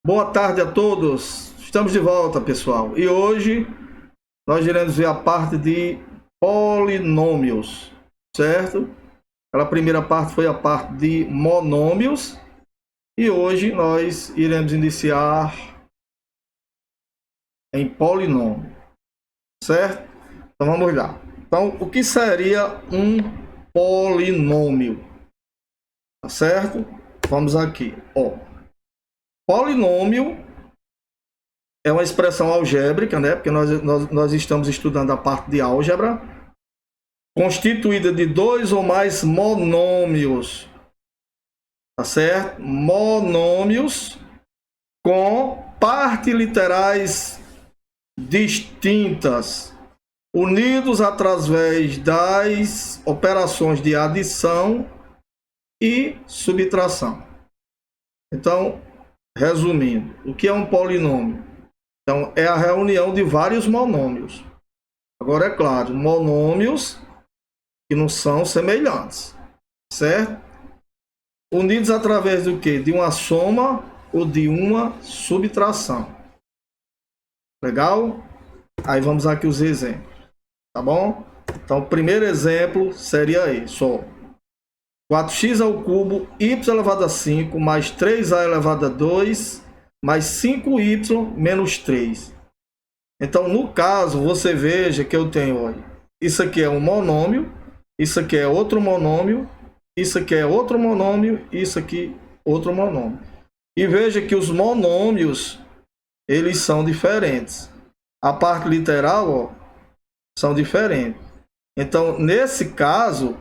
Boa tarde a todos. Estamos de volta, pessoal. E hoje nós iremos ver a parte de polinômios, certo? A primeira parte foi a parte de monômios e hoje nós iremos iniciar em polinômio, certo? Então vamos lá. Então, o que seria um polinômio? Tá certo? Vamos aqui, ó. Polinômio é uma expressão algébrica, né? Porque nós estamos estudando a parte de álgebra, constituída de dois ou mais monômios, tá certo? Monômios com partes literais distintas, unidos através das operações de adição e subtração. Então, resumindo, o que é um polinômio? Então, é a reunião de vários monômios. Agora, é claro, monômios que não são semelhantes, certo? Unidos através do quê? De uma soma ou de uma subtração. Legal? Aí vamos aqui os exemplos, tá bom? Então, o primeiro exemplo seria esse, ó. 4x ao cubo, y elevado a 5, mais 3a elevado a 2, mais 5y menos 3. Então, no caso, você veja que eu tenho, olha, isso aqui é um monômio, isso aqui é outro monômio, isso aqui é outro monômio, isso aqui outro monômio. E veja que os monômios, eles são diferentes. A parte literal, ó, são diferentes. Então, nesse caso,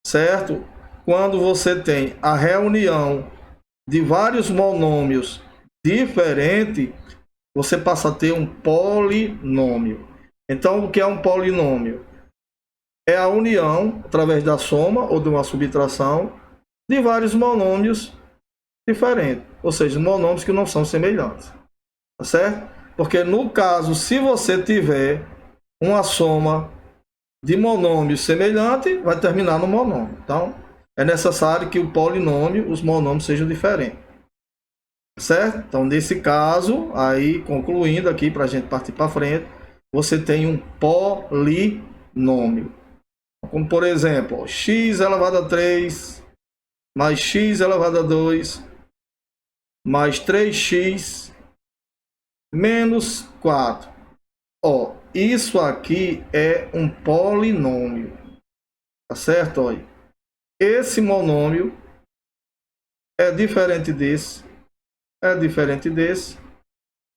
certo? Quando você tem a reunião de vários monômios diferentes, você passa a ter um polinômio. Então, o que é um polinômio? É a união, através da soma ou de uma subtração, de vários monômios diferentes. Ou seja, monômios que não são semelhantes. Tá certo? Porque no caso, se você tiver uma soma de monômios semelhantes, vai terminar no monômio. Então, é necessário que o polinômio, os monômios sejam diferentes. Certo? Então, nesse caso, aí concluindo aqui para a gente partir para frente, você tem um polinômio. Como por exemplo, ó, x elevado a 3 mais x elevado a 2 mais 3x menos 4. Ó, isso aqui é um polinômio. Tá certo? Ó, esse monômio é diferente desse, é diferente desse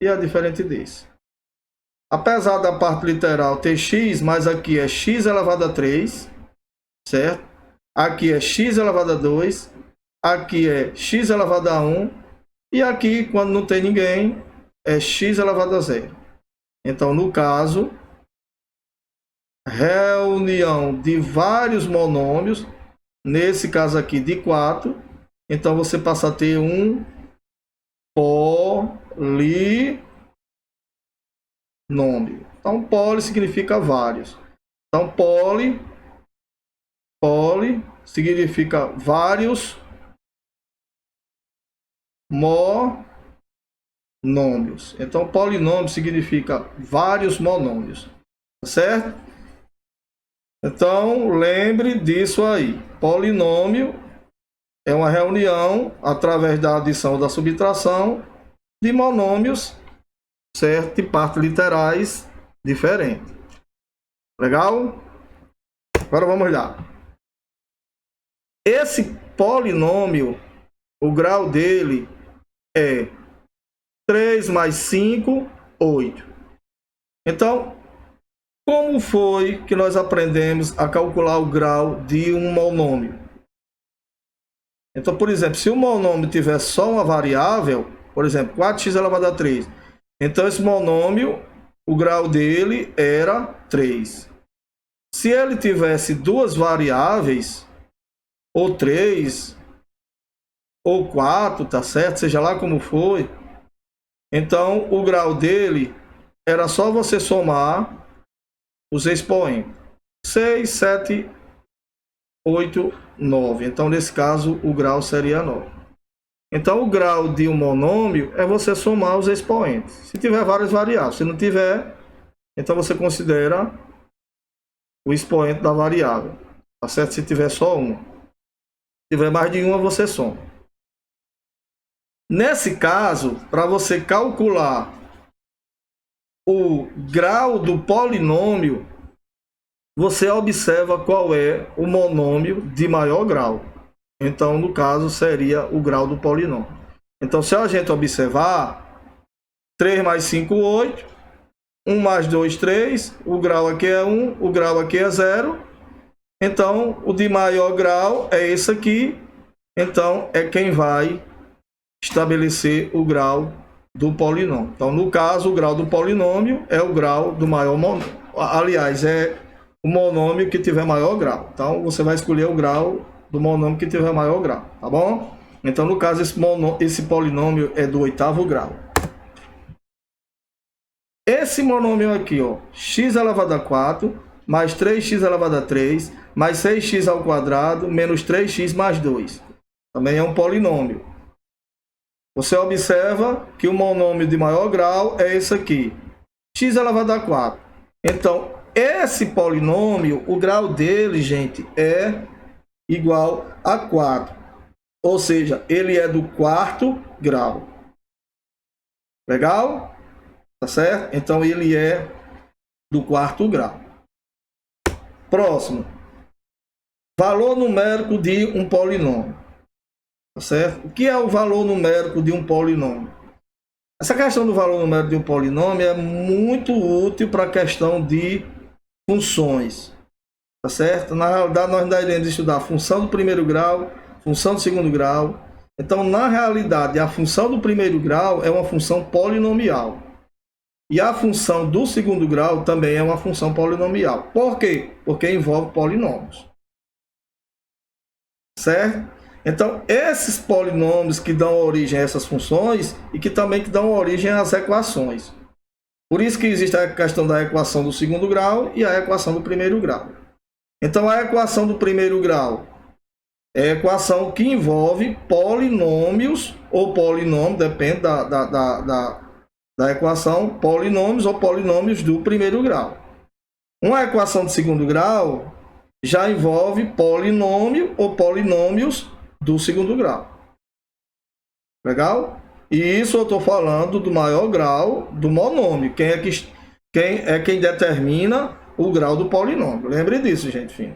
e é diferente desse. Apesar da parte literal ter x, mas aqui é x elevado a 3, certo? Aqui é x elevado a 2, aqui é x elevado a 1, e aqui, quando não tem ninguém, é x elevado a 0. Então, no caso, reunião de vários monômios, nesse caso aqui de 4, então você passa a ter um polinômio. Então, poli significa vários. Então, poli significa vários monômios. Então, polinômio significa vários monômios. Certo? Então, lembre disso aí. Polinômio é uma reunião, através da adição ou da subtração, de monômios, certo? De partes literais diferentes. Legal? Agora vamos lá. Esse polinômio, o grau dele é 3 mais 5, 8. Então, como foi que nós aprendemos a calcular o grau de um monômio? Então, por exemplo, se o monômio tiver só uma variável, por exemplo, 4x elevado a 3, então esse monômio, o grau dele era 3. Se ele tivesse duas variáveis, ou 3, ou 4, tá certo? Seja lá como foi, então o grau dele era só você somar os expoentes. 6, 7, 8, 9. Então, nesse caso, o grau seria 9. Então, o grau de um monômio é você somar os expoentes. Se tiver várias variáveis, se não tiver, então você considera o expoente da variável. Tá certo? Se tiver só uma. Se tiver mais de uma, você soma. Nesse caso, para você calcular o grau do polinômio, você observa qual é o monômio de maior grau. Então, no caso, seria o grau do polinômio. Então, se a gente observar, 3 mais 5, 8. 1 mais 2, 3. O grau aqui é 1, o grau aqui é 0. Então, o de maior grau é esse aqui. Então, é quem vai estabelecer o grau do polinômio. Então, no caso, o grau do polinômio é o grau do maior monômio. Aliás, é o monômio que tiver maior grau. Então, você vai escolher o grau do monômio que tiver maior grau, tá bom? Então, no caso, esse polinômio é do 8º grau. Esse monômio aqui, ó, x elevado a 4 mais 3x elevado a 3 mais 6x ao quadrado menos 3x mais 2. Também é um polinômio. Você observa que o monômio de maior grau é esse aqui, x elevado a 4. Então, esse polinômio, o grau dele, gente, é igual a 4. Ou seja, ele é do 4º grau. Legal? Tá certo? Então, ele é do 4º grau. Próximo. Valor numérico de um polinômio. Tá certo? O que é o valor numérico de um polinômio? Essa questão do valor numérico de um polinômio é muito útil para a questão de funções. Tá certo? Na realidade, nós ainda iremos estudar a função do primeiro grau, função do segundo grau. Então, na realidade, a função do primeiro grau é uma função polinomial. E a função do segundo grau também é uma função polinomial. Por quê? Porque envolve polinômios. Certo? Então, esses polinômios que dão origem a essas funções e que também que dão origem às equações. Por isso que existe a questão da equação do segundo grau e a equação do primeiro grau. Então, a equação do primeiro grau é a equação que envolve polinômios ou polinômio, depende da equação, polinômios ou polinômios do primeiro grau. Uma equação de segundo grau já envolve polinômio ou polinômios do segundo grau. Legal? E isso eu estou falando do maior grau do monômio. Quem determina o grau do polinômio. Lembre disso, gente. Fim.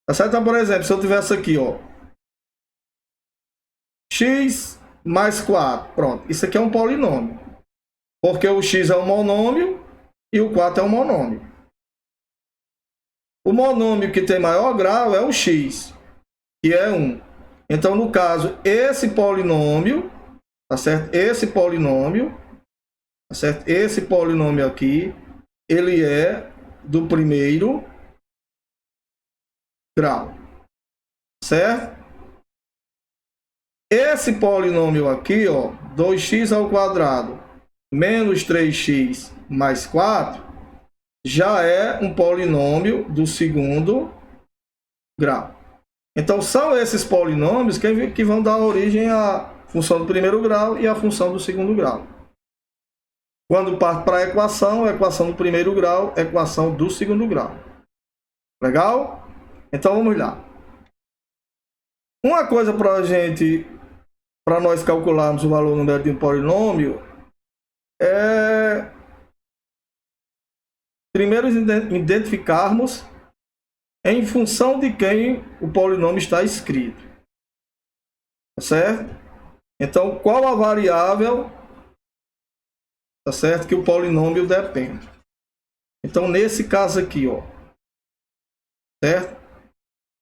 Tá certo? Então, por exemplo, se eu tivesse aqui, ó, x mais 4. Pronto. Isso aqui é um polinômio. Porque o x é um monômio e o 4 é um monômio. O monômio que tem maior grau é o x, que é 1. Então, no caso, esse polinômio, tá certo? Esse polinômio, tá certo? Esse polinômio aqui, ele é do primeiro grau, certo? Esse polinômio aqui, ó, 2x ao quadrado menos 3x mais 4, já é um polinômio do segundo grau. Então, são esses polinômios que vão dar origem à função do primeiro grau e à função do segundo grau. Quando parte para a equação do primeiro grau, equação do segundo grau. Legal? Então, vamos lá. Uma coisa para nós calcularmos o valor numérico de um polinômio, é primeiro identificarmos em função de quem o polinômio está escrito. Tá certo? Então, qual a variável, tá certo, que o polinômio depende? Então, nesse caso aqui, ó, certo?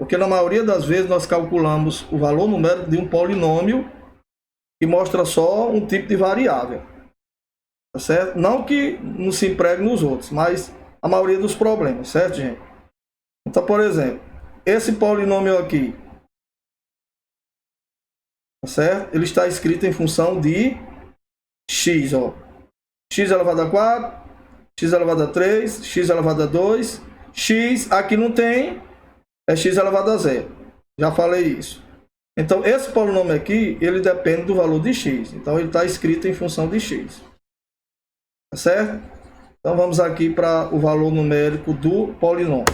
Porque na maioria das vezes nós calculamos o valor numérico de um polinômio que mostra só um tipo de variável. Tá certo? Não que não se empregue nos outros, mas a maioria dos problemas, certo, gente? Então, por exemplo, esse polinômio aqui, tá certo? Ele está escrito em função de x, ó. X elevado a 4, x elevado a 3, x elevado a 2, x aqui não tem, é x elevado a 0. Já falei isso. Então, esse polinômio aqui, ele depende do valor de x. Então, ele está escrito em função de x. Tá certo? Então, vamos aqui para o valor numérico do polinômio.